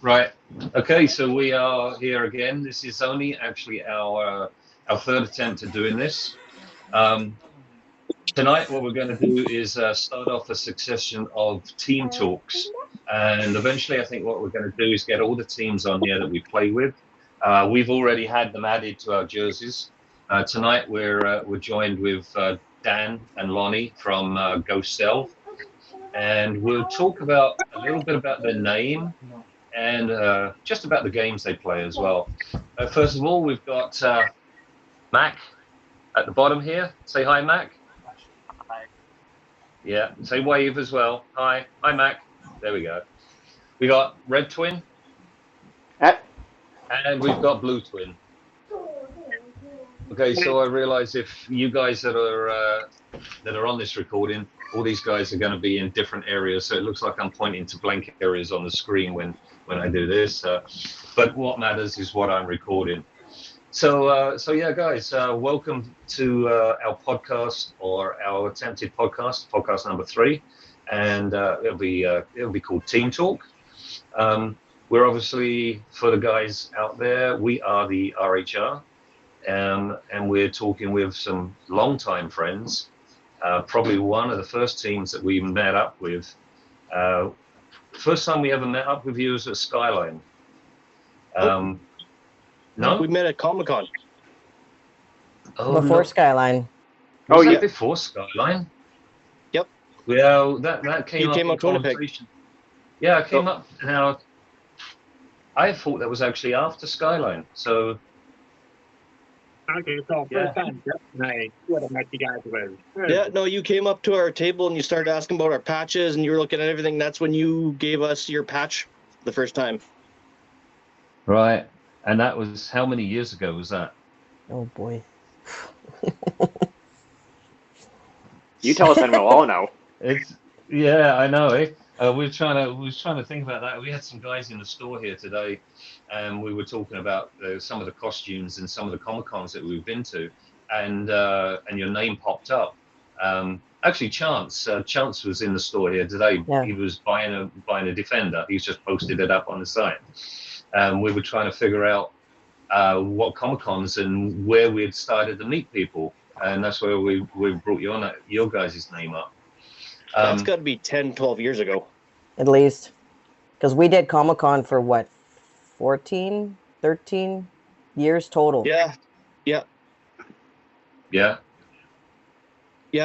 Right. Okay, so we are here again. This is only actually our third attempt at doing this. Um, Tonight, what we're going to do is start off a succession of team talks, and eventually, I think what we're going to do is get all the teams on here that we play with. We've already had them added to our jerseys. Tonight, we're joined with Dan and Lonnie from Ghost Self, and we'll talk about a little bit about their name and just about the games they play as well. First of all, we've got Mac at the bottom here. Say hi, Mac. Yeah, say wave as well. Hi, Mac. There we go. We got Red Twin, and we've got Blue Twin. Okay, so I realize if you guys that are on this recording, all these guys are going to be in different areas, so it looks like I'm pointing to blank areas on the screen when I do this. But what matters is what I'm recording. So yeah, guys, welcome to our podcast, or our attempted podcast number 3, and it'll be called Team Talk. We're obviously, for the guys out there, we are the RHR, and we're talking with some longtime friends. Probably one of the first teams that we met up with. First time we ever met up with you was at Skyline. No, we met at Comic-Con. Oh, Before Skyline. Was that before Skyline? Yep. Well, that came up. You came up to Winnipeg. Yeah, I came up. Now, I thought that was actually after Skyline. So. Okay, so first time I would have met you guys with. Yeah, no, you came up to our table and you started asking about our patches, and you were looking at everything. That's when you gave us your patch the first time. Right. And that was, how many years ago was that? Oh boy. You tell us in all now. Yeah, I know. We were trying to think about that. We had some guys in the store here today, and we were talking about some of the costumes and some of the Comic-Cons that we've been to, and your name popped up. Actually, Chance was in the store here today. Yeah. He was buying a Defender. He's just posted it up on the site. We were trying to figure out what Comic-Cons and where we had started to meet people, and that's where we brought your guys' name up. That's got to be 10, 12 years ago. At least. Because we did Comic-Con for what? 14, 13 years total. Yeah. Yeah. Yeah,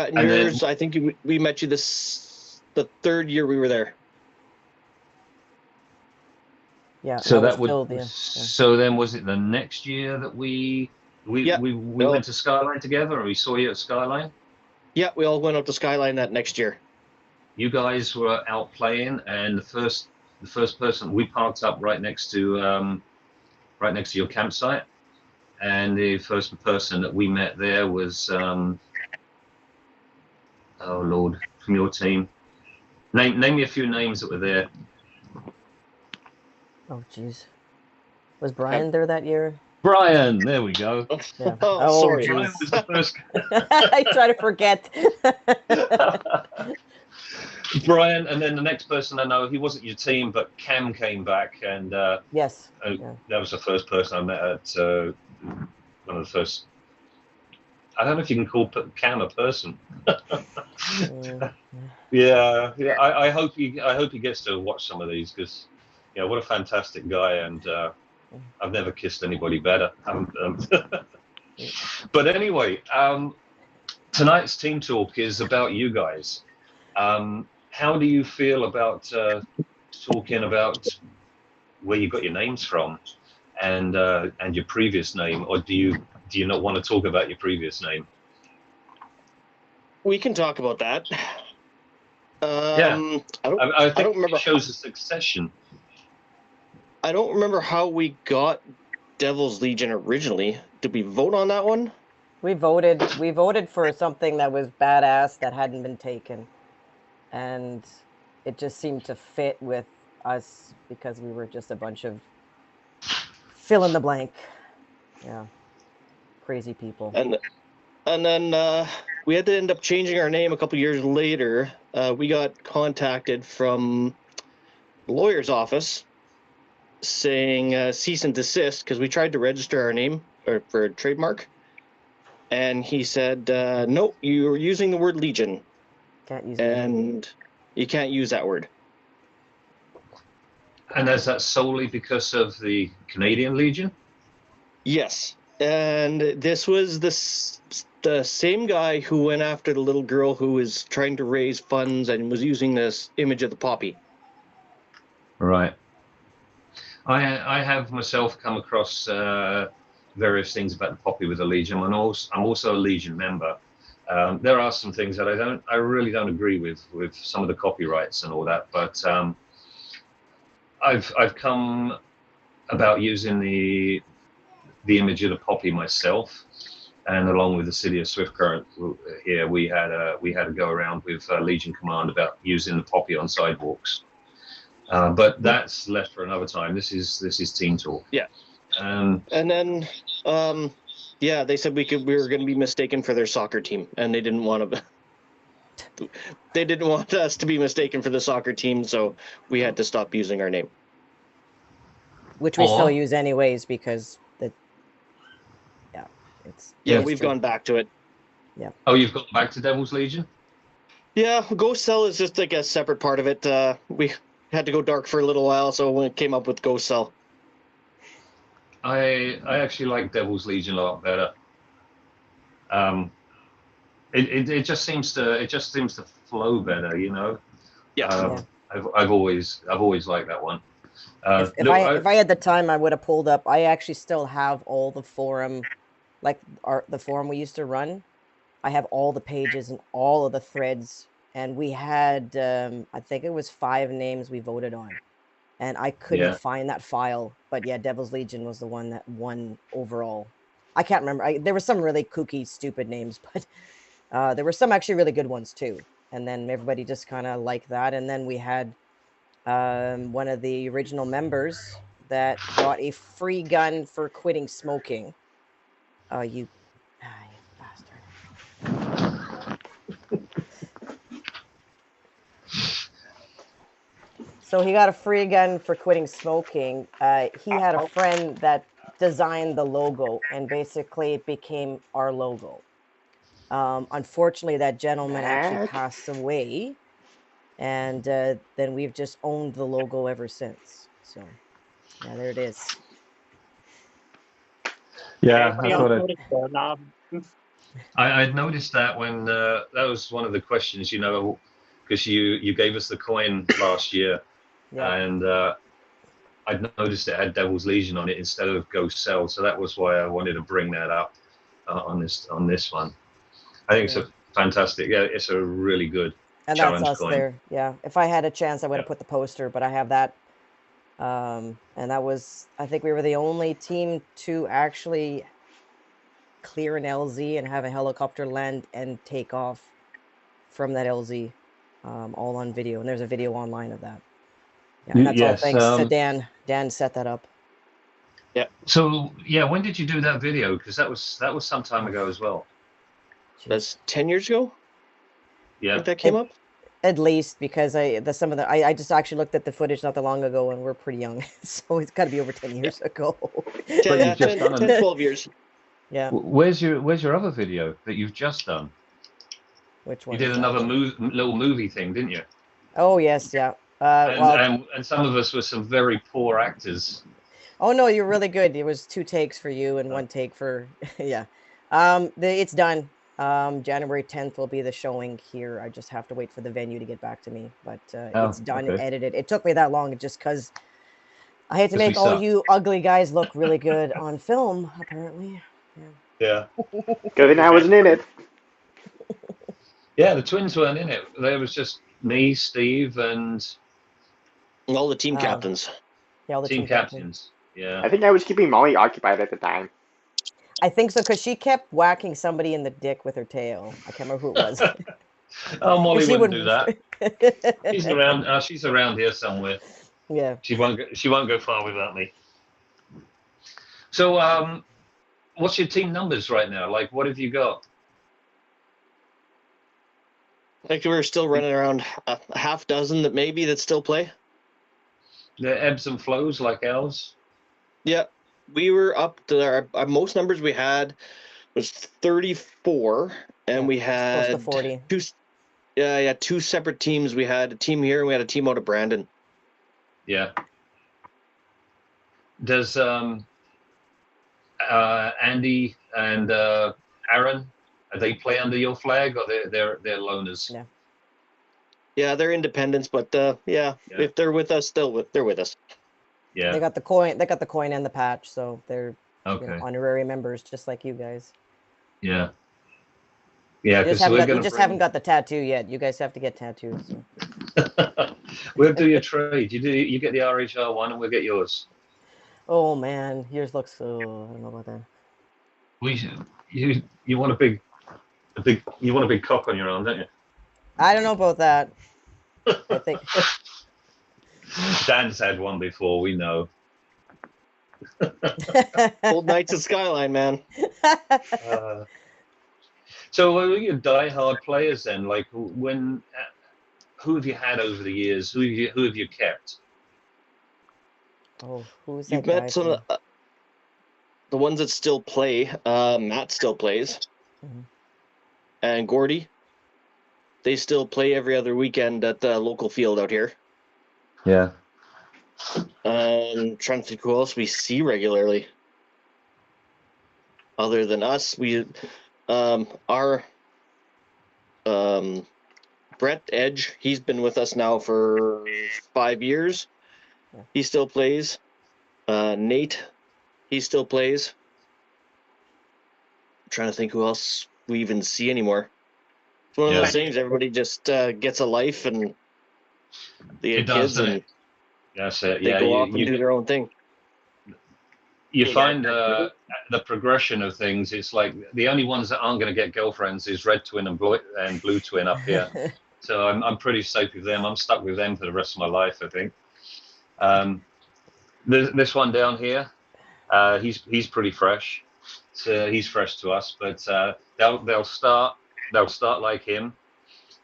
and And yours, I think we met you the third year we were there. Yeah. So that was would. still So then, was it the next year that we went to Skyline together, or we saw you at Skyline? Yeah, we all went up to Skyline that next year. You guys were out playing, and the first person, we parked up right next to your campsite, and the first person that we met there was oh Lord, from your team. Name me a few names that were there. Oh jeez. Was Brian there that year? Brian, there we go. Yeah. Oh, sorry. Brian was the first. I try to forget. Brian, and then the next person I know, he wasn't your team, but Cam came back, and Yes. that was the first person I met at one of the first. I don't know if you can call Cam a person. Yeah. I hope he gets to watch some of these, because what a fantastic guy, and I've never kissed anybody better. But anyway, tonight's team talk is about you guys. How do you feel about talking about where you got your names from, and your previous name, or do you not want to talk about your previous name? We can talk about that. Yeah. I think it shows a succession. I don't remember how we got Devil's Legion originally. Did we vote on that one? We voted for something that was badass that hadn't been taken. And it just seemed to fit with us because we were just a bunch of fill in the blank. Yeah. Crazy people. And then we had to end up changing our name a couple years later. We got contacted from the lawyer's office saying cease and desist because we tried to register our name or for a trademark, and he said, "No, you're using the word Legion, Can't use it. and you can't use that word." And is that solely because of the Canadian Legion? Yes, and this was the same guy who went after the little girl who was trying to raise funds and was using this image of the poppy. Right. I have myself come across various things about the poppy with the Legion. I'm also a Legion member. There are some things that I really don't agree with some of the copyrights and all that, but I've come about using the image of the poppy myself, and along with the city of Swift Current here, we had a go around with Legion Command about using the poppy on sidewalks. But that's left for another time. This is team talk. Yeah. And then, yeah, they said we were going to be mistaken for their soccer team, and they didn't want to. They didn't want us to be mistaken for the soccer team, so we had to stop using our name. Which we still use anyways because it's we've gone back to it. Yeah. Oh, you've gone back to Devil's Legion? Yeah, Ghost Cell is just like a separate part of it. We had to go dark for a little while, so we came up with Ghost Cell. I actually like Devil's Legion a lot better. It just seems to flow better, you know. Yeah. I've always liked that one. If I had the time, I would have pulled up. I actually still have all the forum, like the forum we used to run. I have all the pages and all of the threads, and we had I think it was 5 names we voted on, and I couldn't find that file. But yeah, Devil's Legion was the one that won overall. I can't remember. There were some really kooky, stupid names, but there were some actually really good ones too. And then everybody just kind of liked that. And then we had one of the original members that got a free gun for quitting smoking. You bastard. So he got a free gun for quitting smoking. He had a friend that designed the logo, and basically it became our logo. Unfortunately, that gentleman actually passed away, and then we've just owned the logo ever since. So, yeah, there it is. Yeah, I I'd noticed that when that was one of the questions, you know, because you gave us the coin last year, and I'd noticed it had Devil's Legion on it instead of Ghost Cell, so that was why I wanted to bring that up on this one. I think it's a fantastic. Yeah, it's a really good and challenge that's us coin. there. Yeah, if I had a chance, I would have put the poster, but I have that. And that was, I think we were the only team to actually clear an LZ and have a helicopter land and take off from that LZ, all on video. And there's a video online of that. Yeah, and that's all thanks to Dan. Dan set that up. Yeah. So yeah, when did you do that video? Because that was some time ago as well. That's 10 years ago. Yeah. I think that came up. At least because I just actually looked at the footage not that long ago, and we're pretty young, so it's got to be over 10 years ago. 10, 12 years. Yeah. Where's your other video that you've just done? Which one? You did another little movie thing, didn't you? Oh yes, yeah. And some of us were some very poor actors. Oh no, you're really good. It was 2 takes for you and 1 take for yeah. It's done. January 10th will be the showing here. I just have to wait for the venue to get back to me, but it's done, edited. It took me that long just because I had to make all you ugly guys look really good on film, apparently. Yeah. Good thing I wasn't in it. Yeah, the twins weren't in it. There was just me, Steve, and all the team captains. Yeah, all the team captains. Yeah. I think I was keeping Molly occupied at the time. I think so, because she kept whacking somebody in the dick with her tail. I can't remember who it was. Oh, Molly wouldn't do that. She's around. She's around here somewhere. Yeah. She won't go far without me. So, what's your team numbers right now? Like, what have you got? I think we're still running around a half dozen that still play. The ebbs and flows like ours. Yeah, we were up to our most numbers we had was 34, and Yeah, we it's close to had 40. two separate teams. We had a team here, and we had a team out of Brandon. Yeah. Does Andy and Aaron, they play under your flag, or they're loners? Yeah. Yeah, they're independents, but if they're with us, they're with us. Yeah. They got the coin. They got the coin and the patch, so they're Okay. honorary members, just like you guys. Yeah. Yeah, You because just haven't got the tattoo yet. You guys have to get tattoos. So. We'll do your trade. You get the RHR one, and we'll get yours. Oh man, yours looks so. I don't know about that. You want a big cock on your arm, don't you? I don't know about that. I think Dan's had one before. We know. Old Knights of Skyline, man. So you're diehard players then. Like when, who have you had over the years? Who have you kept? Oh, who's that You've guy met some from? the ones that still play. Matt still plays, Mhm. and Gordy. They still play every other weekend at the local field out here. Yeah. Trying to think who else we see regularly. Other than us, our Brett Edge. He's been with us now for 5 years. Yeah. He still plays. Nate, he still plays. I'm trying to think who else we even see anymore. It's one of those things. Everybody just gets a life and they get kids and that's it. they go off and do their own thing. You find the progression of things. It's like the only ones that aren't going to get girlfriends is Red Twin and Blue Twin up here. So I'm pretty safe with them. I'm stuck with them for the rest of my life, I think. This one down here, he's pretty fresh. So he's fresh to us, but they'll start like him.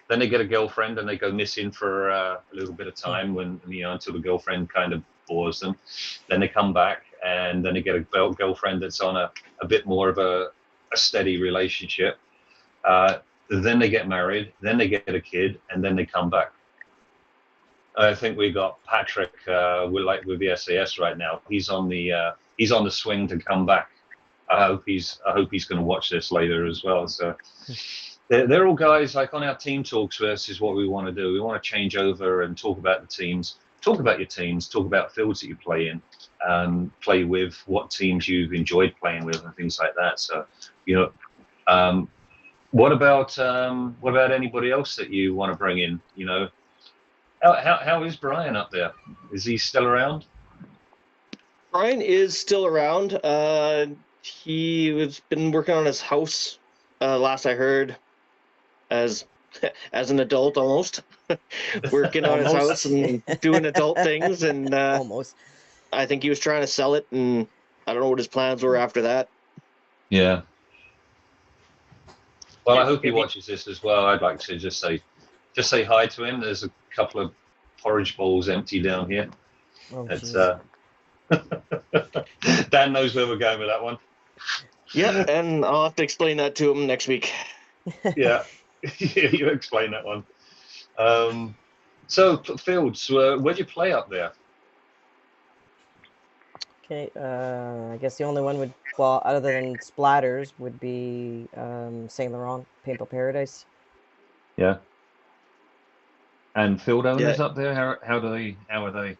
Then they get a girlfriend and they go missing for a little bit of time until the girlfriend kind of bores them. Then they come back and then they get a girlfriend that's on a bit more of a steady relationship. Then they get married, then they get a kid, and then they come back. I think we got Patrick with the SAS right now. He's on the swing to come back. I hope he's going to watch this later as well. So they're all guys like on our team talks. This is what we want to do. We want to change over and talk about the teams, talk about your teams, talk about fields that you play in, play with, what teams you've enjoyed playing with, and things like that. So what about anybody else that you want to bring in? How is Brian up there? Is he still around? Brian is still around. He has been working on his house. Last I heard, as an adult almost, working on his house and doing adult things. And almost. I think he was trying to sell it, and I don't know what his plans were after that. Yeah. Well, I hope he watches this as well. I'd like to just say hi to him. There's a couple of porridge bowls empty down here. Oh, Dan knows where we're going with that one. Yeah, and I'll have to explain that to him next week. Yeah, you explain that one. So, Fields, where'd you play up there? Okay, I guess the only one other than Splatters, would be Saint Laurent, Paintball Paradise. Yeah. And field owners up there, how are they?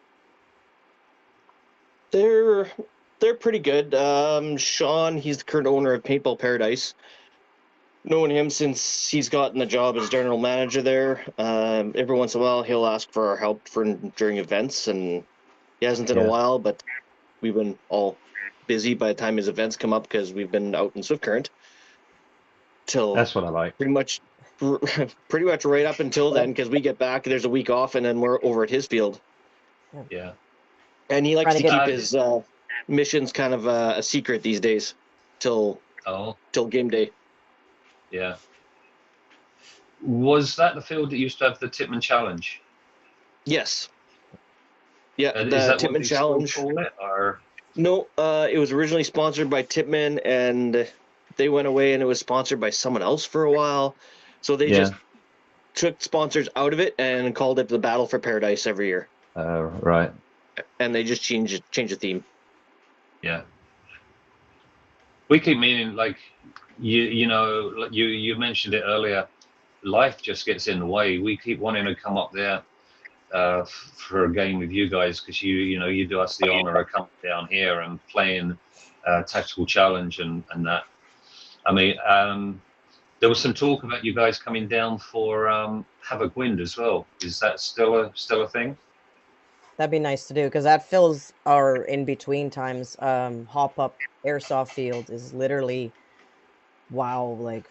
They're pretty good. Sean, he's the current owner of Paintball Paradise. Knowing him since he's gotten the job as general manager there, every once in a while he'll ask for our help during events, and he hasn't in a while, but we've been all busy by the time his events come up because we've been out in Swift Current. That's what I like. Pretty much right up until then, because we get back, there's a week off, and then we're over at his field. Yeah. And he likes to keep his missions kind of a secret these days till game day. Yeah. Was that the field that used to have the Tipman Challenge? Yes. Yeah, Is the that what Tipman they still Challenge. call it, or No, it was originally sponsored by Tipman, and they went away, and it was sponsored by someone else for a while. So they just took sponsors out of it and called it the Battle for Paradise every year, right? and they just changed the theme. Yeah. We keep meaning, like, you know, like you mentioned it earlier. Life just gets in the way. We keep wanting to come up there for a game with you guys because you know you do us the honor of coming down here and playing tactical challenge and that. I mean, there was some talk about you guys coming down for Havoc Wind as well. Is that still a thing? That'd be nice to do because that fills our in between times. Hop up airsoft field is literally, wow, like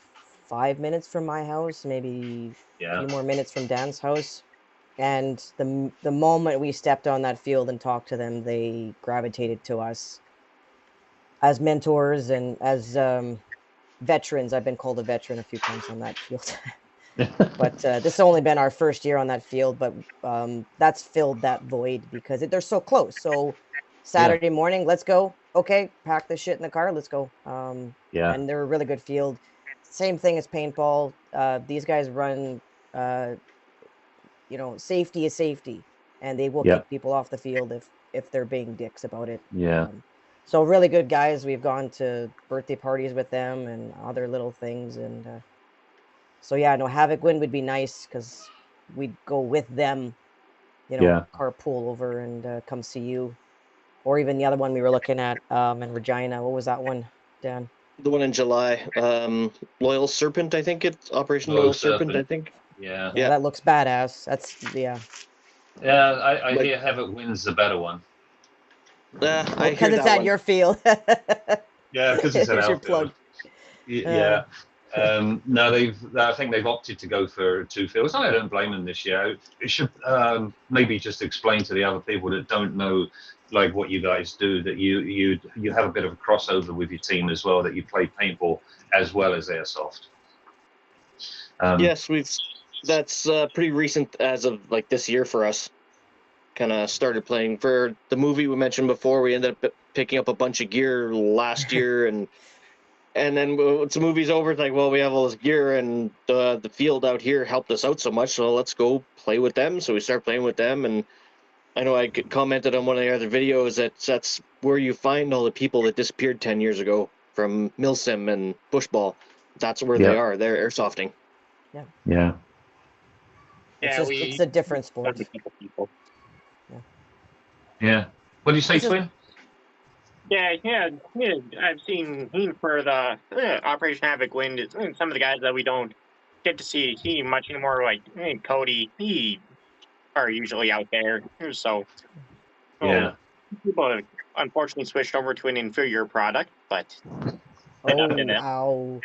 5 minutes from my house, maybe a few more minutes from Dan's house. And the moment we stepped on that field and talked to them, they gravitated to us as mentors and as veterans. I've been called a veteran a few times on that field. But this has only been our first year on that field, but that's filled that void because they're so close. So Saturday morning, let's go. Okay, pack the shit in the car. Let's go. And they're a really good field. Same thing as paintball. These guys run, safety is safety, and they will kick people off the field if they're being dicks about it. So really good guys. We've gone to birthday parties with them and other little things, and so yeah, no, Havoc Wind would be nice because we'd go with them, carpool over and come see you, or even the other one we were looking at in Regina. What was that one, Dan? The one in July, Loyal Serpent, I think it's Operation Loyal Serpent, I think. Yeah, that looks badass. That's Yeah, I hear Havoc Wind's the better one. Because it's at your field. Yeah, because it's at our field. Plug. Yeah. No, I think they've opted to go for two fields. I don't blame them this year. It should maybe just explain to the other people that don't know, like, what you guys do, that you have a bit of a crossover with your team as well, that you play paintball as well as airsoft. Yes, that's pretty recent as of like this year for us. Kind of started playing for the movie we mentioned before. We ended up picking up a bunch of gear last year, and then once the movie's over, it's like, well, we have all this gear, and the field out here helped us out so much, so let's go play with them. So we start playing with them, and I know I commented on one of the other videos that that's where you find all the people that disappeared 10 years ago from Milsim and Bushball. That's where they are. They're airsofting. Yeah. It's a different sport. Yeah. What do you say, Twin? Yeah, I've seen him for the Operation Havoc Wind. Some of the guys that we don't get to see much anymore, like Cody, he are usually out there. So people have unfortunately switched over to an inferior product, but ow.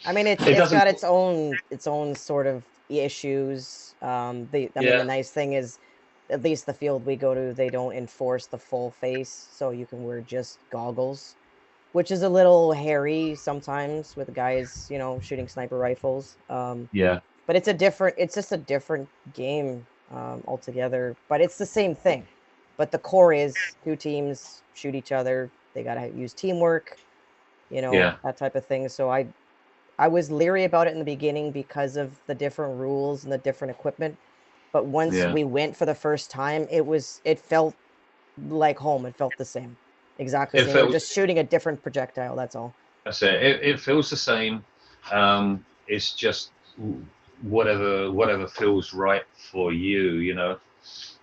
I mean, it's got its own sort of issues. The nice thing is, at least the field we go to, they don't enforce the full face, so you can wear just goggles, which is a little hairy sometimes with guys, shooting sniper rifles. But it's just a different game altogether. But it's the same thing. But the core is two teams shoot each other. They gotta use teamwork, that type of thing. So I was leery about it in the beginning because of the different rules and the different equipment. But once we went for the first time, it felt like home. It felt the same. Exactly the same. We're just shooting a different projectile, that's all. That's it. It feels the same. It's just whatever feels right for you,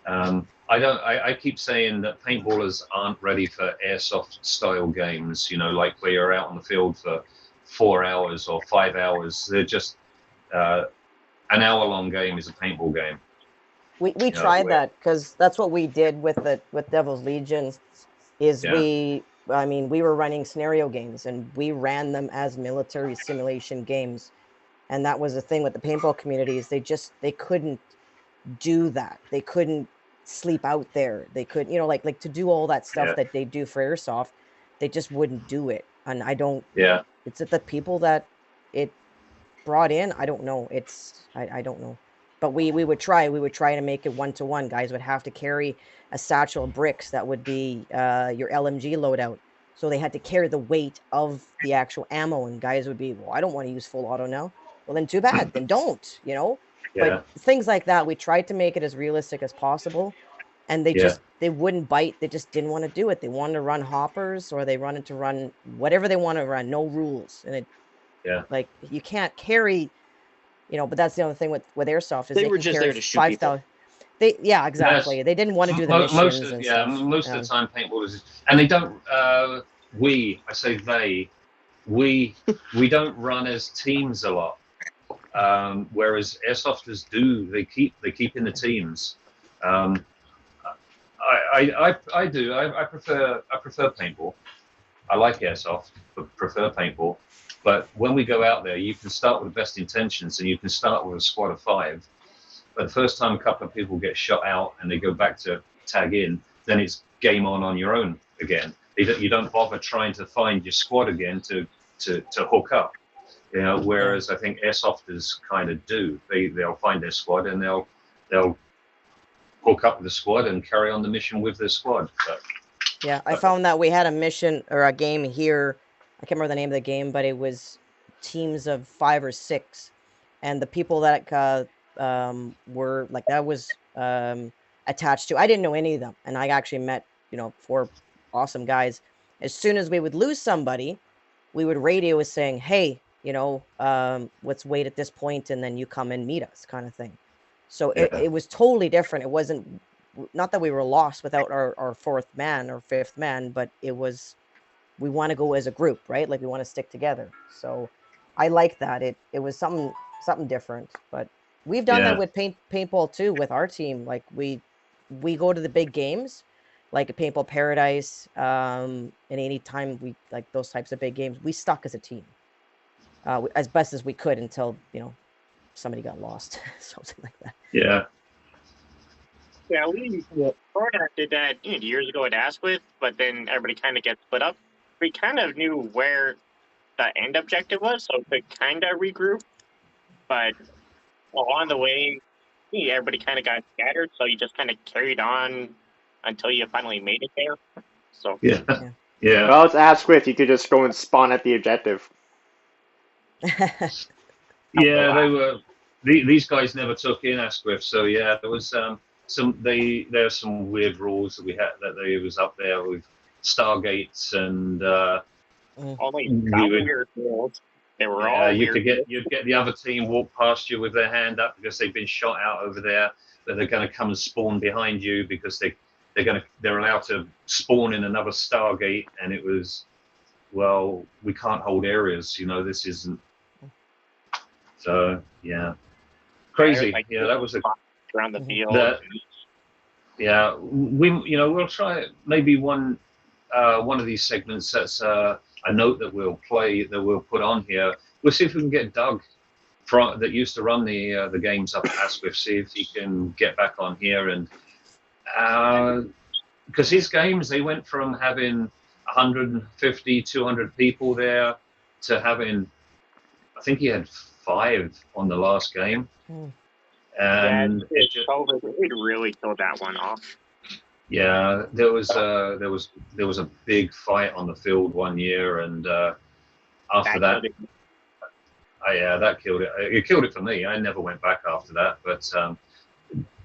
I keep saying that paintballers aren't ready for airsoft style games, like where you're out on the field for 4 hours or 5 hours. They're just an hour-long game is a paintball game. We tried that because that's what we did with Devil's Legion. We were running scenario games and we ran them as military simulation games, and that was the thing with the paintball communities. They couldn't do that. They couldn't sleep out there. They couldn't, like to do all that stuff that they do for airsoft. They just wouldn't do it. And I don't. Yeah. It's the people that it brought in. I don't know. I don't know. But we would try to make it 1-to-1. Guys would have to carry a satchel of bricks that would be your LMG loadout. So they had to carry the weight of the actual ammo, and guys would be, well, I don't want to use full auto now. Well, then too bad. Then don't, you know? Yeah. But things like that, we tried to make it as realistic as possible. And they wouldn't bite. They just didn't want to do it. They wanted to run hoppers, or they wanted to run whatever they want to run, no rules. And like, you can't carry, you know, but that's the other thing with airsoft is they were just there to shoot people. Exactly. They didn't want to do the missions most and of, stuff. Most of the time paintballers, and they don't, we don't run as teams a lot. Whereas airsofters do, they keep in the teams. I do. I prefer paintball. I like airsoft, but prefer paintball. But when we go out there, you can start with the best intentions, and you can start with a squad of 5. But the first time a couple of people get shot out and they go back to tag in, then it's game on your own again. You don't bother trying to find your squad again to hook up. You know, whereas I think airsofters kind of do. They'll find their squad and they'll hook up with the squad and carry on the mission with their squad. But, yeah, I found that we had a mission or a game here. I can't remember the name of the game, but it was teams of 5 or 6, and the people that were like that was attached to. I didn't know any of them, and I actually met 4 awesome guys. As soon as we would lose somebody, we would radio us saying, "Hey, let's wait at this point, and then you come and meet us," kind of thing. So it was totally different. It wasn't, not that we were lost without our 4th man or 5th man, but it was, we want to go as a group, right? Like we want to stick together. So I like that. It was something different. But we've done that with paintball too with our team. Like we go to the big games, like a Paintball Paradise, and any time we like those types of big games, we stuck as a team as best as we could until somebody got lost, something like that. Yeah. Yeah, we sort of did that years ago at Asquith, but then everybody kind of gets split up. We kind of knew where the end objective was, so we could kind of regroup. But along the way, everybody kind of got scattered, so you just kind of carried on until you finally made it there. So yeah. Well, it's Asquith. You could just go and spawn at the objective. Yeah, they were. These guys never took in Asquith, so yeah, there was there are some weird rules that we had that they was up there with Stargates and only weird rules. They were all you'd get the other team walk past you with their hand up because they've been shot out over there, but they're going to come and spawn behind you because they're allowed to spawn in another Stargate, and it was, well, we can't hold areas, this isn't. So yeah, crazy. That was around the field. We'll try maybe one of these segments. That's a note that we'll put on here. We'll see if we can get Doug that used to run the games up at Asquith. See if he can get back on here, and because his games, they went from having 150, 200 people there to having, I think he had 5 on the last game. And it really killed that one off. Yeah, there was a big fight on the field one year, and after that killed it. It killed it for me. I never went back after that. But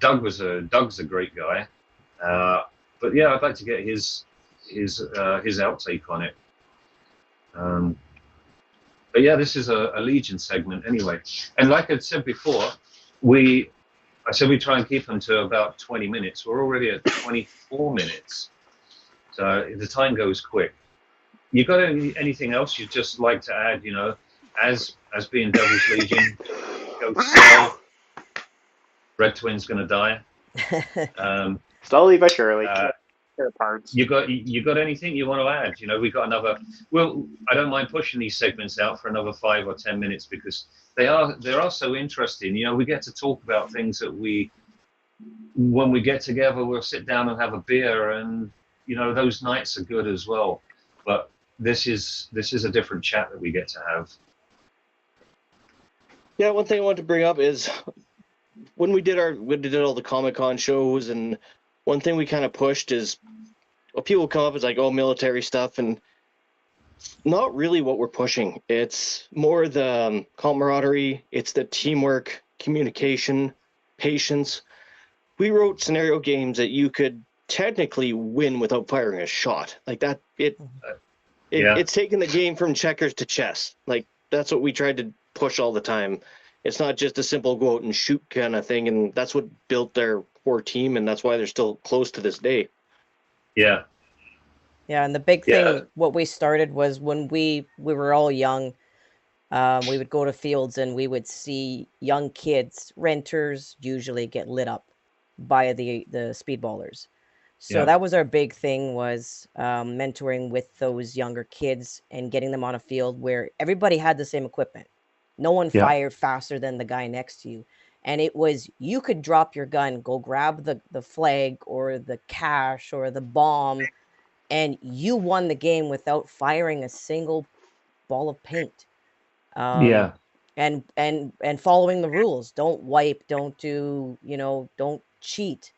Doug's a great guy. But yeah, I'd like to get his outtake on it. But yeah, this is a Legion segment anyway. And like I said before, I said we try and keep them to about 20 minutes. We're already at 24 minutes. So the time goes quick. You got anything else you'd just like to add, as being Devil's Legion, go slow. Red Twin's going to die. Slowly but surely. You got anything you want to add? We got another. Well, I don't mind pushing these segments out for another 5 or 10 minutes because they are so interesting. We get to talk about things that when we get together, we'll sit down and have a beer, and those nights are good as well. But this is a different chat that we get to have. Yeah, one thing I wanted to bring up is when we did all the Comic-Con shows, and one thing we kind of pushed is, well, people come up as like, oh, military stuff, and not really what we're pushing. It's more the camaraderie, it's the teamwork, communication, patience. We wrote scenario games that you could technically win without firing a shot. Like that, it's taken the game from checkers to chess. Like that's what we tried to push all the time. It's not just a simple go out and shoot kind of thing, and that's what built their core team, and that's why they're still close to this day. Yeah, and the big thing, what we started was when we were all young, we would go to fields and we would see young kids, renters, usually get lit up by the speedballers. So that was our big thing, was mentoring with those younger kids and getting them on a field where everybody had the same equipment. No one fired faster than the guy next to you. And it was, you could drop your gun, go grab the flag or the cash or the bomb, and you won the game without firing a single ball of paint. And following the rules. Don't wipe, don't do, don't cheat.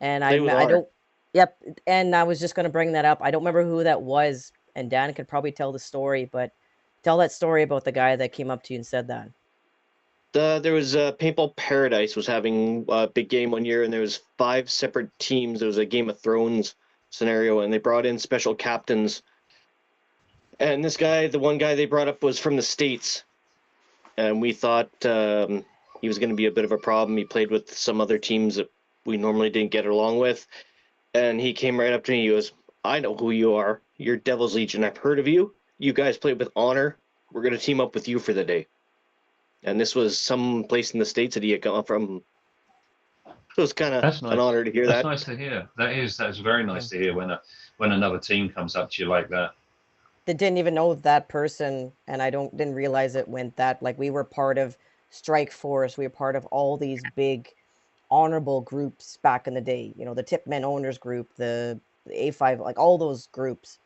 And I don't, yep. And I was just going to bring that up. I don't remember who that was, and Dan could probably tell the story, but tell that story about the guy that came up to you and said that. There was Paintball Paradise was having a big game one year, and there was 5 separate teams. There was a Game of Thrones scenario, and they brought in special captains. And this guy, the one guy they brought up, was from the States, and we thought he was going to be a bit of a problem. He played with some other teams that we normally didn't get along with, and he came right up to me. He goes, "I know who you are. You're Devil's Legion. I've heard of you. You guys played with honor. We're going to team up with you for the day." And this was some place in the States that he had come from. So it was kind of nice. An honor to hear That's that. That's nice to hear. That's very nice to hear when another team comes up to you like that. They didn't even know that person, and I didn't realize it went that, like, we were part of Strike Force. We were part of all these big honorable groups back in the day. The Tipmen Owners Group, the A5, like all those groups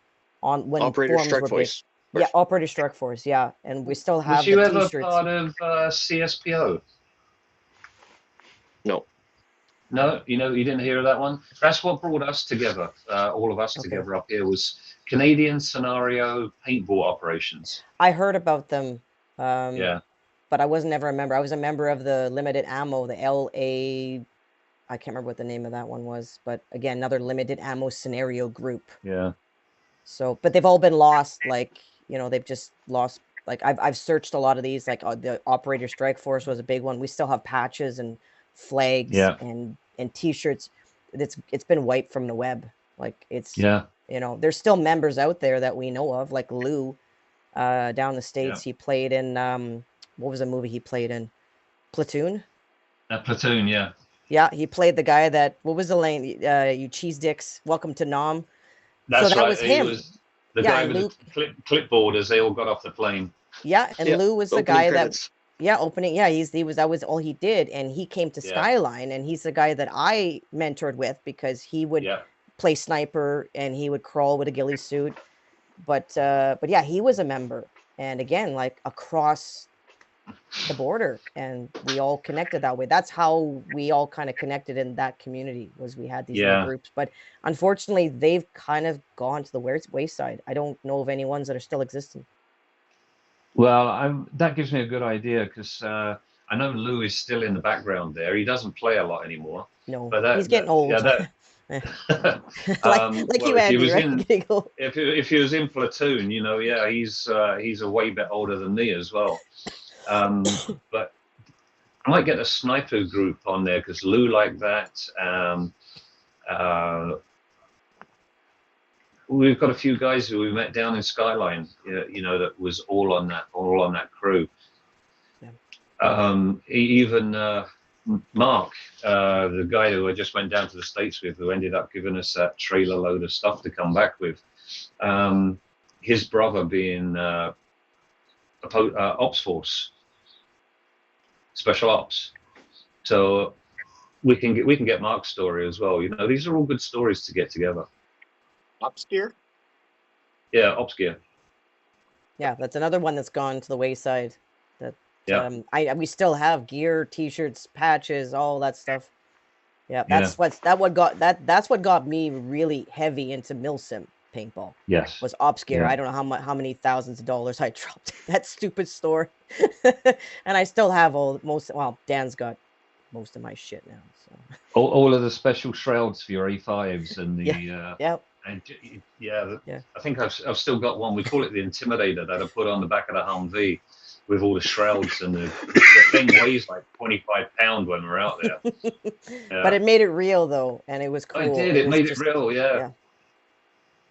on when Operator Strike Force. Yeah, Operator Strike Force, yeah. And we still have Was you ever t-shirts. part of CSPO? No. No, you didn't hear of that one? That's what brought us together, all of us together up here, was Canadian Scenario Paintball Operations. I heard about them. But I wasn't ever a member. I was a member of the Limited Ammo, the LA, I can't remember what the name of that one was, but again, another Limited Ammo scenario group. Yeah. So, but they've all been lost. Like, they've just lost. Like, I've searched a lot of these. Like, the Operator Strike Force was a big one. We still have patches and flags and t-shirts. It's been wiped from the web. Like, it's there's still members out there that we know of, like Lou down the States. He played in what was the movie he played in? Platoon. Platoon, yeah. Yeah, he played the guy that, what was the lane? You cheese dicks, welcome to Nam. That's so that right. was him. He was the guy with the clipboard as they all got off the plane. Yeah, and Lou was the guy credits. that was all he did, and he came to Skyline, and he's the guy that I mentored with, because he would play sniper and he would crawl with a ghillie suit. But yeah, he was a member, and again, like, across the border, and we all connected that way. That's how we all kind of connected in that community, was we had these little groups. But unfortunately, they've kind of gone to the wayside. I don't know of any ones that are still existing. Well, that gives me a good idea, because I know Lou is still in the background there. He doesn't play a lot anymore. No, but he's getting old. Yeah, like you, Andy, right? If he was in Platoon, he's a way bit older than me as well. But I might get a sniper group on there, because Lou liked that. We've got a few guys who we met down in Skyline, that was all on that crew. Even Mark, the guy who I just went down to the States with, who ended up giving us that trailer load of stuff to come back with. His brother being Ops Force, Special Ops. So we can get Mark's story as well. These are all good stories to get together. Ops gear? Yeah, Ops gear. Yeah, that's another one that's gone to the wayside. That Yeah. We still have gear, T-shirts, patches, all that stuff. Yeah, Yeah. that's what got me really heavy into milsim paintball. Yes. Was ops gear. Yeah. I don't know how many thousands of dollars I dropped in that stupid store, and I still have well, Dan's got most of my shit now. So All of the special shrouds for your A5s and the yeah. and I think I've still got one. We call it the Intimidator that I put on the back of the Humvee with all the shrouds, and the thing weighs like 25 pounds when we're out there. Yeah. But it made it real though, and it was cool. I did. It made it real. Yeah.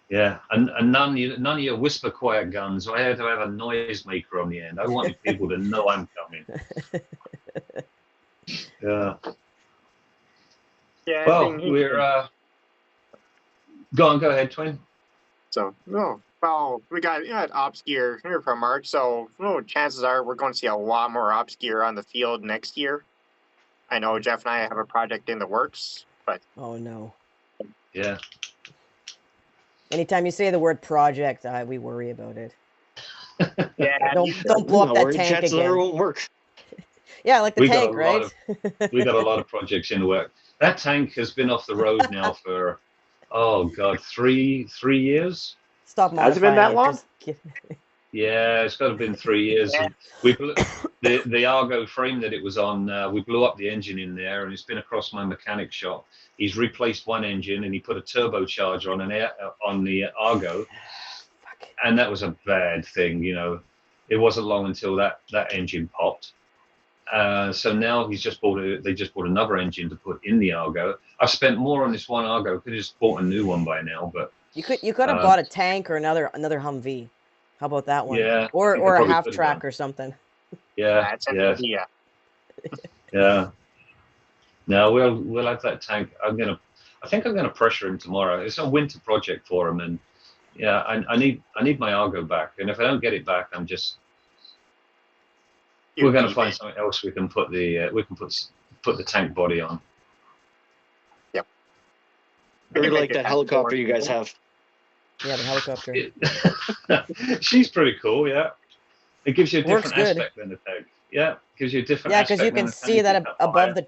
Yeah, and none of your whisper quiet guns. I had to have a noisemaker on the end. I wanted people to know I'm coming. Yeah. Yeah. Well, we're go ahead, Twin. So no. Well, we got ops gear here from March, so chances are we're going to see a lot more ops gear on the field next year. I know Jeff and I have a project in the works, but oh no. Yeah. Anytime you say the word project, we worry about it. Yeah. Don't blow up that tank again. It won't work. Yeah, like the tank, right? We got a lot of projects in the work. That tank has been off the road now for, oh God, three years. Stop modifying. Has it been that long? Yeah, it's got to have been 3 years. Yeah. We the Argo frame that it was on. We blew up the engine in there, and it's been across my mechanic shop. He's replaced one engine, and he put a turbocharger on the Argo, and that was a bad thing. It wasn't long until that engine popped. So now they just bought another engine to put in the Argo. I've spent more on this one Argo. Could have just bought a new one by now, but you could have bought a tank or another Humvee. How about that one? Yeah, or a half track or something. Yeah, that's an idea. Yeah. No, we'll have that tank. I think I'm gonna pressure him tomorrow. It's a winter project for him, and yeah, I need my Argo back. And if I don't get it back, we're gonna find something else we can put the tank body on. Yep. Really like that helicopter you guys have. Yeah, the helicopter. She's pretty cool. Yeah, it gives you a different aspect than the tank. Yeah, gives you a different. Yeah, because you can see that above the.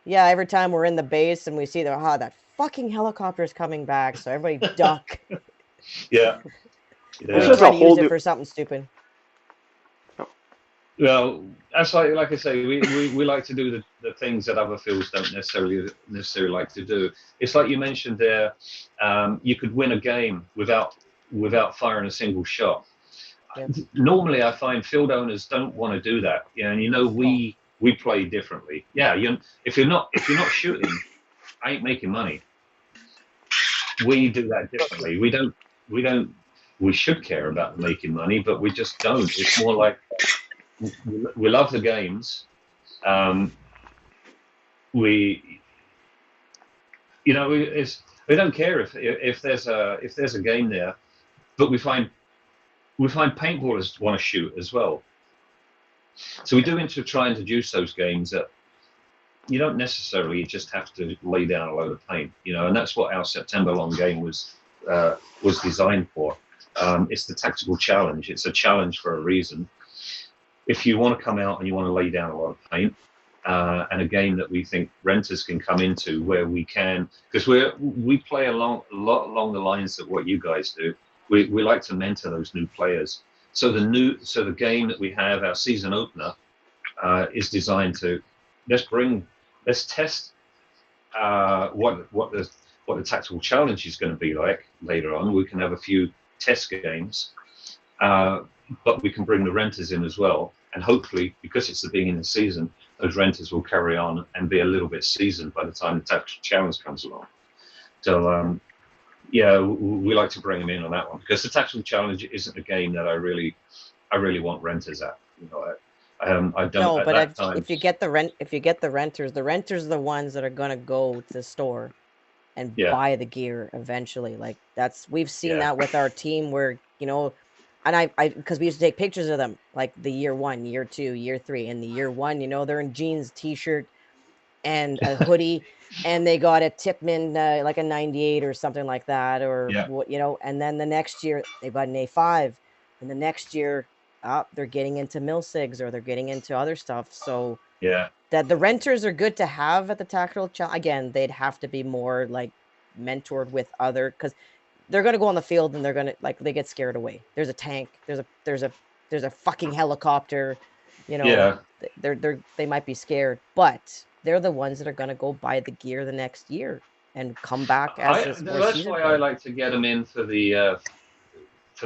Yeah, every time we're in the base and we see that fucking helicopter is coming back, so everybody duck. Yeah. We're trying to use it for something stupid. Well, that's like I say, we like to do the things that other fields don't necessarily like to do. It's like you mentioned there, you could win a game without firing a single shot. Yep. Normally, I find field owners don't want to do that. And we play differently. Yeah, if you're not shooting, I ain't making money. We do that differently. We should care about making money, but we just don't. It's more like we love the games. We don't care if there's a game there, but we find paintballers want to shoot as well. So we do try and introduce those games that you don't necessarily just have to lay down a load of paint, and that's what our September long game was designed for. It's the tactical challenge. It's a challenge for a reason. If you want to come out and you want to lay down a lot of paint, and a game that we think renters can come into where we can, because we play a lot along the lines of what you guys do. We like to mentor those new players. So the game that we have, our season opener, is designed to let's test what the tactical challenge is going to be like later on. We can have a few test games, but we can bring the renters in as well. And hopefully, because it's the beginning of the season, those renters will carry on and be a little bit seasoned by the time the tactical challenge comes along. So, yeah, we like to bring them in on that one, because the tactical challenge isn't a game that I really want renters at. I don't. No, but if you get the renters are the ones that are gonna go to the store and buy the gear eventually. Like we've seen that with our team where and I because we used to take pictures of them like the year 1, year 2, year 3. In the year 1, they're in jeans, t-shirt, and a hoodie, and they got a Tipman like a 98 or something like that, or what. And then the next year they got an A5, and the next year they're getting into milsigs or they're getting into other stuff. So Yeah. that the renters are good to have at the tactical challenge. Again, they'd have to be more like mentored with other, because they're going to go on the field and they're going to like, they get scared away. There's a tank. There's a fucking helicopter, you know, Yeah. they might be scared, but they're the ones that are going to go buy the gear the next year and come back as more That's season why play. I like to get them in for the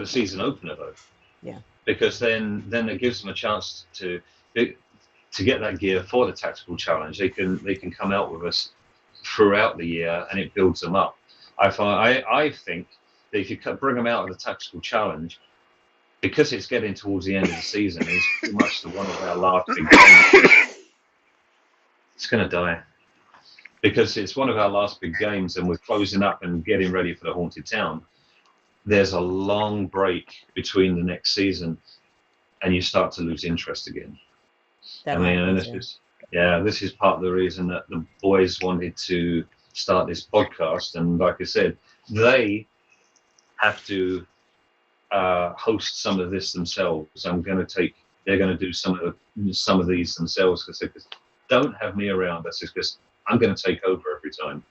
season opener though. Yeah. Because then it gives them a chance to get that gear for the tactical challenge. They can come out with us throughout the year, and it builds them up. I think that if you bring them out of the tactical challenge, because it's getting towards the end of the season, it's pretty much one of our last big games. It's going to die because it's one of our last big games, and we're closing up and getting ready for the Haunted Town. There's a long break between the next season, and you start to lose interest again. This is part of the reason that the boys wanted to start this podcast. And like I said, they have to host some of this themselves. They're going to do some of these themselves because they don't have me around. That's just because I'm going to take over every time.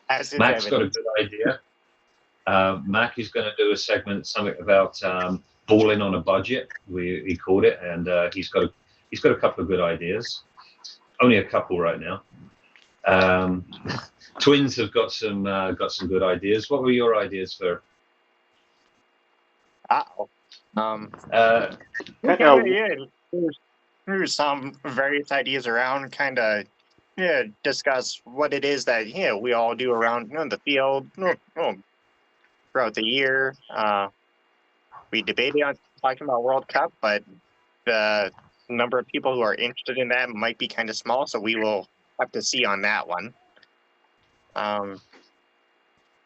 Mac's got a good idea. Mac is going to do a segment, something about balling on a budget. He called it, and he's got a couple of good ideas. Only a couple right now. Twins have got some good ideas. What were your ideas for? There's some various ideas around, kind of discuss what it is that we all do around the field throughout the year. We debated on talking about World Cup, but the number of people who are interested in that might be kind of small, so we will have to see on that one.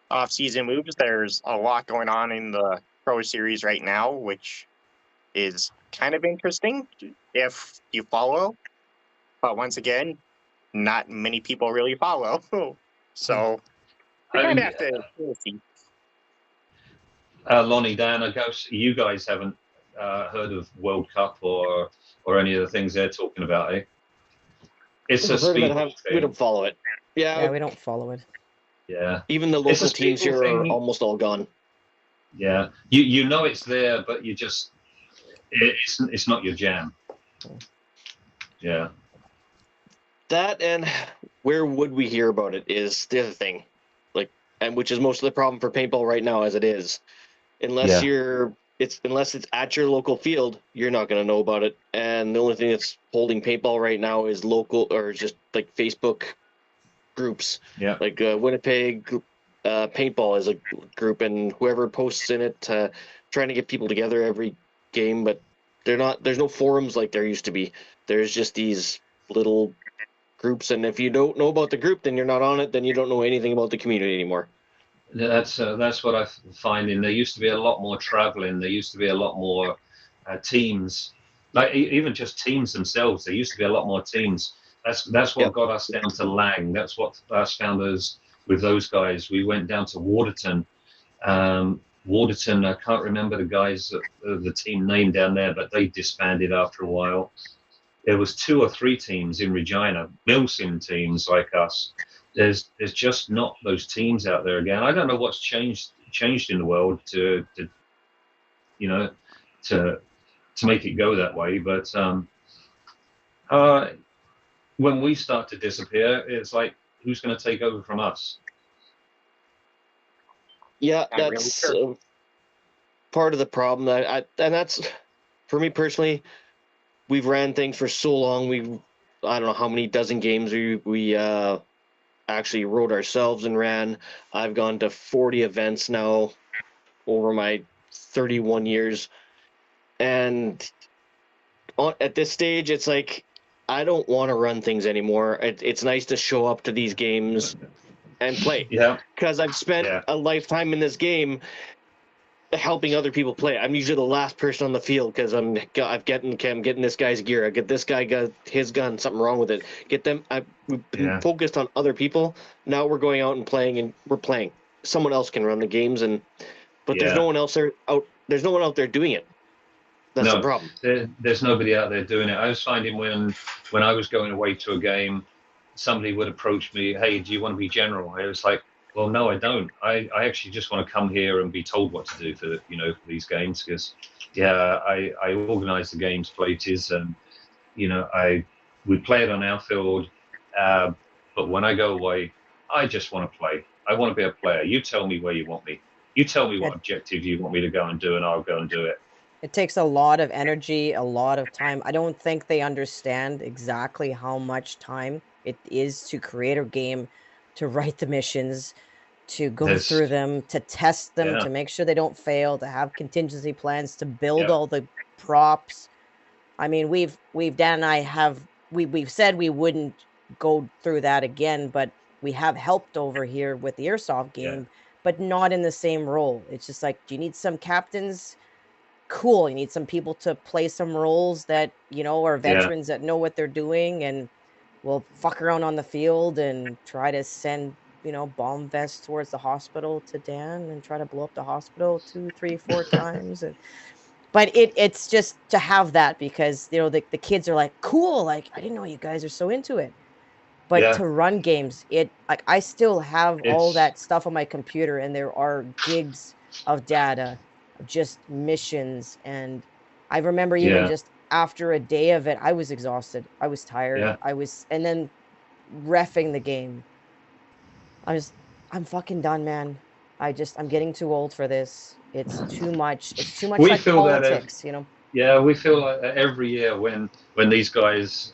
Off-season moves, there's a lot going on in the Pro Series right now, which is kind of interesting if you follow. But once again, not many people really follow. So we kind of have to see. Lonnie, Dan, I guess you guys haven't heard of World Cup or any of the things they're talking about, eh? It's a speed. We don't follow it. Yeah, we don't follow it. Yeah. Even the local teams here are almost all gone. Yeah. You know it's there, but you just it's not your jam. Yeah. That, and where would we hear about it is the other thing. And which is most of the problem for paintball right now as it is. Unless it's at your local field, you're not going to know about it. And the only thing that's holding paintball right now is local or just like Facebook groups. Yeah. Like Winnipeg Paintball is a group, and whoever posts in it, trying to get people together every game. But there's no forums like there used to be. There's just these little groups, and if you don't know about the group, then you're not on it. Then you don't know anything about the community anymore. That's what I find. There used to be a lot more traveling. There used to be a lot more teams, like even just teams themselves. There used to be a lot more teams. That's what got us down to Lang. That's what found us with those guys. We went down to Waterton. Waterton, I can't remember the guys, the team name down there, but they disbanded after a while. There was 2 or 3 teams in Regina, Milsim teams like us. There's just not those teams out there again. I don't know what's changed in the world to make it go that way. But when we start to disappear, it's like, who's going to take over from us? Yeah, that's part of the problem. And that's, for me personally, we've ran things for so long. I don't know how many dozen games we actually wrote ourselves and ran. I've gone to 40 events now over my 31 years. And at this stage, it's like, I don't want to run things anymore. It's nice to show up to these games and play. Yeah. Because I've spent a lifetime in this game helping other people play. I'm usually the last person on the field because I'm getting this guy's gear. I get this guy got his gun, something wrong with it. Get them. We've been focused on other people. Now we're going out and playing, and we're playing. Someone else can run the games, but there's no one else there out. There's no one out there doing it. That's No, the problem. there's nobody out there doing it. I was finding when I was going away to a game, somebody would approach me, "Hey, do you want to be general?" I was like, "Well, no, I don't. I actually just want to come here and be told what to do for for these games because, yeah, I organise the games, places, and we play it on our field. Uh, but when I go away, I just want to play. I want to be a player. You tell me where you want me. You tell me what objective you want me to go and do, and I'll go and do it." It takes a lot of energy, a lot of time. I don't think they understand exactly how much time it is to create a game, to write the missions, to go through them, to test them, to make sure they don't fail, to have contingency plans, to build all the props. I mean, Dan and I we've said we wouldn't go through that again, but we have helped over here with the airsoft game, but not in the same role. It's just like, do you need some captains? Cool. You need some people to play some roles that, are veterans that know what they're doing and will fuck around on the field and try to send, bomb vests towards the hospital to Dan and try to blow up the hospital 2, 3, 4 times. But it's just to have that because, the kids are like, cool. Like, I didn't know you guys are so into it. But to run games, I still have all that stuff on my computer and there are gigs of data, just missions. And I remember even just after a day of it, I was exhausted. I was tired. And then reffing the game. I'm fucking done, man. I'm getting too old for this. It's too much. It's too much We like feel politics, Yeah, we feel like that every year when these guys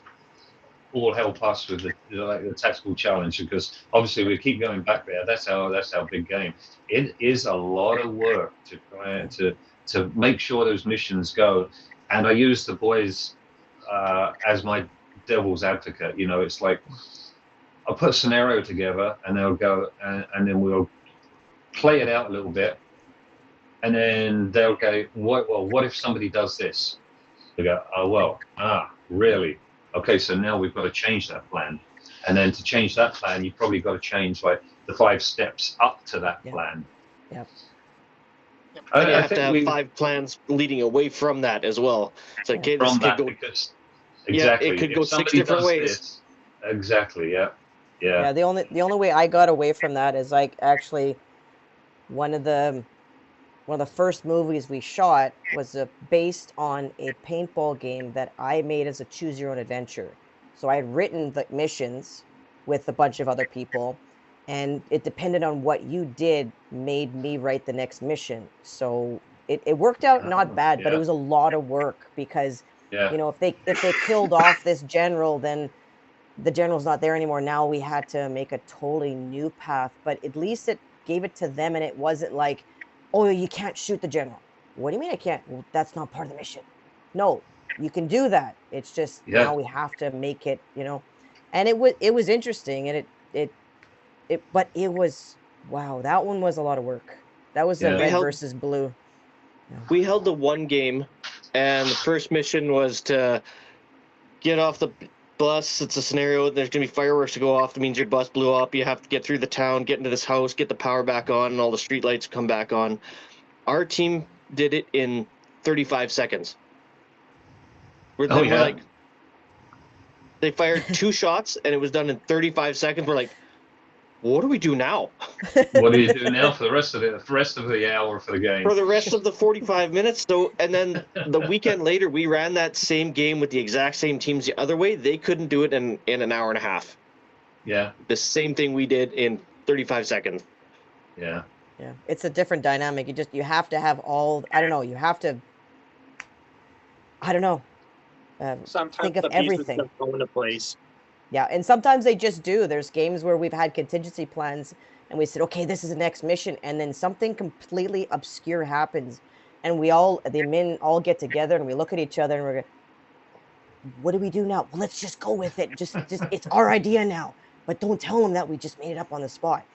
all help us with the tactical challenge, because obviously we keep going back there. That's our big game. It is a lot of work to try to make sure those missions go, and I use the boys as my devil's advocate. It's like I'll put a scenario together and they'll go and then we'll play it out a little bit, and then they'll go, what if somebody does this? They go, oh really? Okay, so now we've got to change that plan. And then to change that plan, you've probably got to change like the 5 steps up to that plan. Yeah. And you have to have 5 plans leading away from that as well. So it could go 6 different ways. Exactly. Yeah. The only way I got away from that is like actually one of the first movies we shot was based on a paintball game that I made as a choose your own adventure. So I had written the missions with a bunch of other people, and it depended on what you did made me write the next mission. So it worked out not bad, but it was a lot of work because if they killed off this general, then the general's not there anymore. Now we had to make a totally new path, but at least it gave it to them, and it wasn't like, oh, you can't shoot the general. What do you mean I can't? Well, that's not part of the mission. No, you can do that. It's just now we have to make it, And it was interesting, and but it was, wow, that one was a lot of work. That was the red versus blue. We held the one game, and the first mission was to get off the bus. It's a scenario. There's going to be fireworks to go off. That means your bus blew up. You have to get through the town, get into this house, get the power back on, and all the street lights come back on. Our team did it in 35 seconds. We're like, they fired 2 shots, and it was done in 35 seconds. We're like, what do we do now? What do you do now for the rest of the hour for the game? For the rest of the 45 minutes. So, and then the weekend later, we ran that same game with the exact same teams the other way. They couldn't do it in an hour and a half. Yeah. The same thing we did in 35 seconds. Yeah. Yeah. It's a different dynamic. You have to have all, I don't know, you have to, I don't know. Sometimes think of the pieces everything. just go into place. Yeah, and sometimes they just do. There's games where we've had contingency plans and we said, okay, this is the next mission, and then something completely obscure happens, and the men all get together and we look at each other and we're going, what do we do now? Well, let's just go with it. Just it's our idea now, but don't tell them that we just made it up on the spot.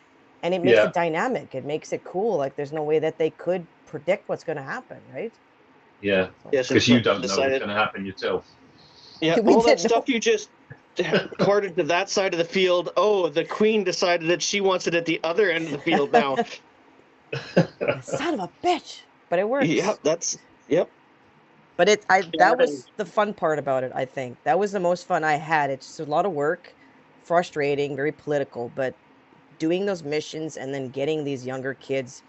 And it makes it dynamic. It makes it cool. Like there's no way that they could predict what's going to happen, right? Yeah, because you don't know what's going to happen yourself. Yeah, all that stuff you just carted to that side of the field. Oh, the queen decided that she wants it at the other end of the field now. Son of a bitch. But it works. Yep, yep. But Yeah, that was the fun part about it, I think. That was the most fun I had. It's just a lot of work, frustrating, very political, but doing those missions and then getting these younger kids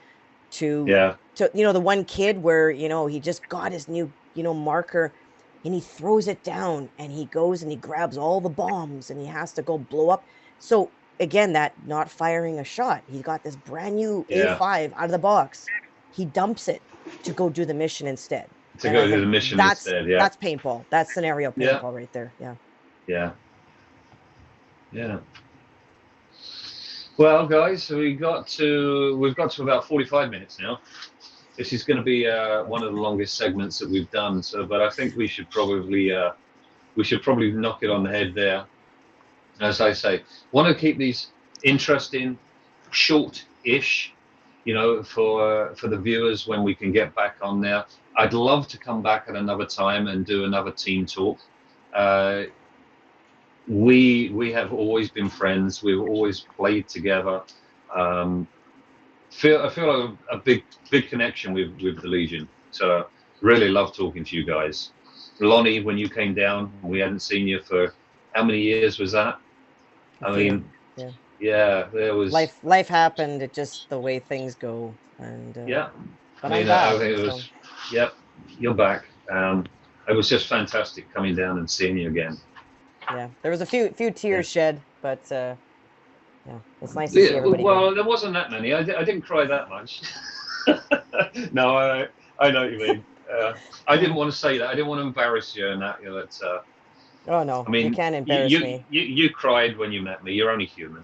to Yeah. the one kid where, he just got his new, marker and he throws it down and he goes and he grabs all the bombs and he has to go blow up. So again, that not firing a shot. He's got this brand new Yeah. A5 out of the box. He dumps it to go do the mission instead. To And go I do think the mission that's instead. Yeah. that's paintball. That's scenario Yeah. paintball right there. Yeah. Yeah. Yeah. Well, guys, we've got to about 45 minutes now. This is going to be one of the longest segments that we've done. So, but I think we should probably knock it on the head there. As I say, want to keep these interesting, short-ish, for the viewers when we can get back on there. I'd love to come back at another time and do another team talk. We have always been friends. We've always played together. I feel a big connection with the Legion. So really love talking to you guys. Lonnie, when you came down, we hadn't seen you for how many years was that? I mean, yeah, there was life happened. It just the way things go, and yeah. But I mean, I'm back. I think it was. Yep, you're back. It was just fantastic coming down and seeing you again. Yeah, there was a few tears shed, but yeah, it's nice to see everybody. Well, here. there wasn't that many. I didn't cry that much. No, I know what you mean. I didn't want to say that. I didn't want to embarrass you, and that. Oh no, I mean, you can't embarrass me. You cried when you met me. You're only human.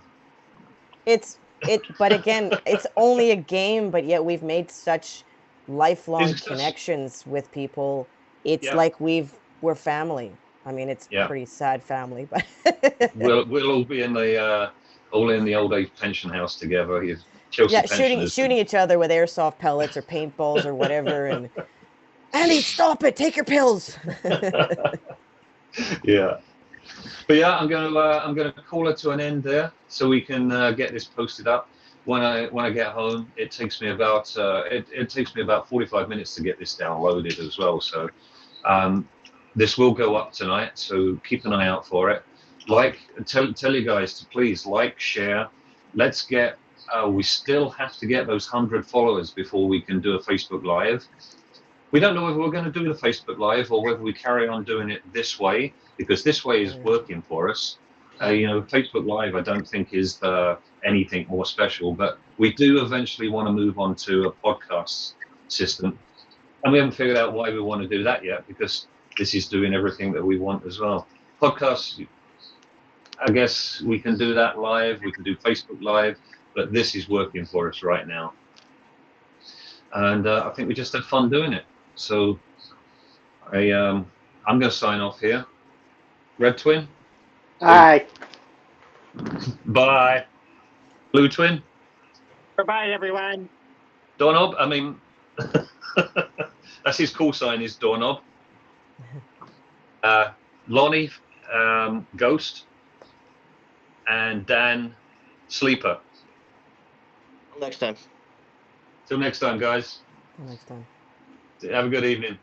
But again, it's only a game, but yet we've made such lifelong connections with people. It's like we're family. I mean, it's pretty sad family, but we'll all be in the old age pension house together. Shooting each other with airsoft pellets or paintballs or whatever, and Andy, stop it! Take your pills. Yeah, but yeah, I'm gonna call it to an end there, so we can get this posted up. When I get home, it takes me about 45 minutes to get this downloaded as well. So this will go up tonight, so keep an eye out for it. Tell you guys to please like, share. Let's get. We still have to get those 100 followers before we can do a Facebook Live. We don't know whether we're going to do the Facebook Live or whether we carry on doing it this way, because this way is working for us. Facebook Live I don't think is anything more special, but we do eventually want to move on to a podcast system. And we haven't figured out why we want to do that yet, because this is doing everything that we want as well. Podcasts, I guess we can do that live, we can do Facebook Live, but this is working for us right now. And I think we just had fun doing it. So I'm going to sign off here. Red Twin? Hi. Bye. Blue Twin? Bye, everyone. Doorknob? I mean, that's his call sign, is Doorknob. Lonnie, Ghost. And Dan, Sleeper. Next time. Till next time, guys. Next time. Have a good evening.